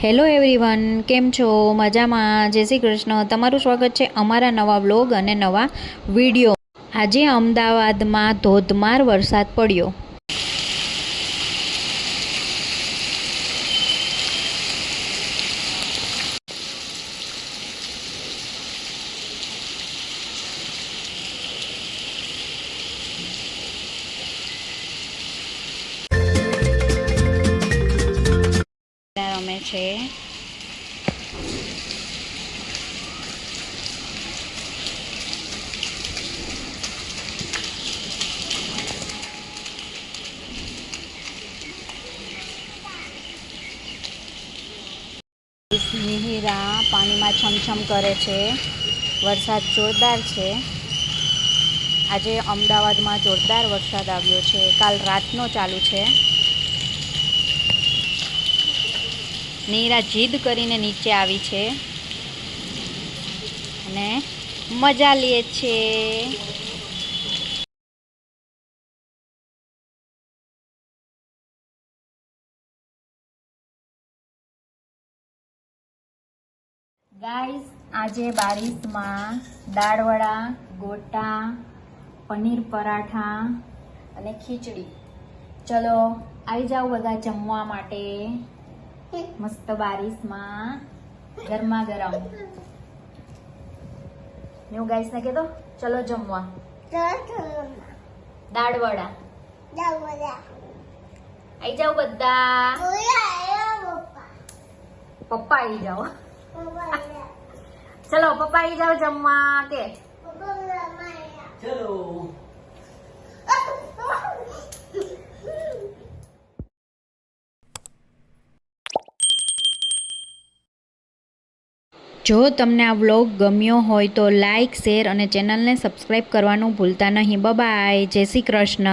Hello everyone, કેમ છો? મજામાં? જય શ્રી કૃષ્ણ. તમારું સ્વાગત છે અમારા નવા વ્લોગ અને નવા વિડીયો. આજે અમદાવાદમાં ધોધમાર વરસાદ પડ્યો. રમે છે. મિહિરા પાણીમાં છમછમ કરે છે. વરસાદ જોરદાર છે. આજે અમદાવાદમાં જોરદાર વરસાદ આવ્યો છે. કાલ રાતનો ચાલુ છે. નીરા જીદ કરીને નીચે આવી છે અને મજા લે છે. ગાઈસ, આજે બારિશમાં દાળવડા, ગોટા, પનીર પરાઠા અને ખીચડી. ચલો આવી જાઓ બધા જમવા માટે. મસ્ત બારિશમાં ગરમા ગરમ. ન્યુ ગાઈસ ને કહેતો ચલો જમવા. દાળવડા આવી જાઓ બધા. પપ્પા આવી જાઓ. ચલો પપ્પા આવી જાઓ જમવા કે. ચલો. જો તમને આ વ્લોગ ગમ્યો હોય તો લાઈક, શેર અને ચેનલને સબસ્ક્રાઈબ કરવાનું ભૂલતા નહીં. બાય. જય શ્રી કૃષ્ણ.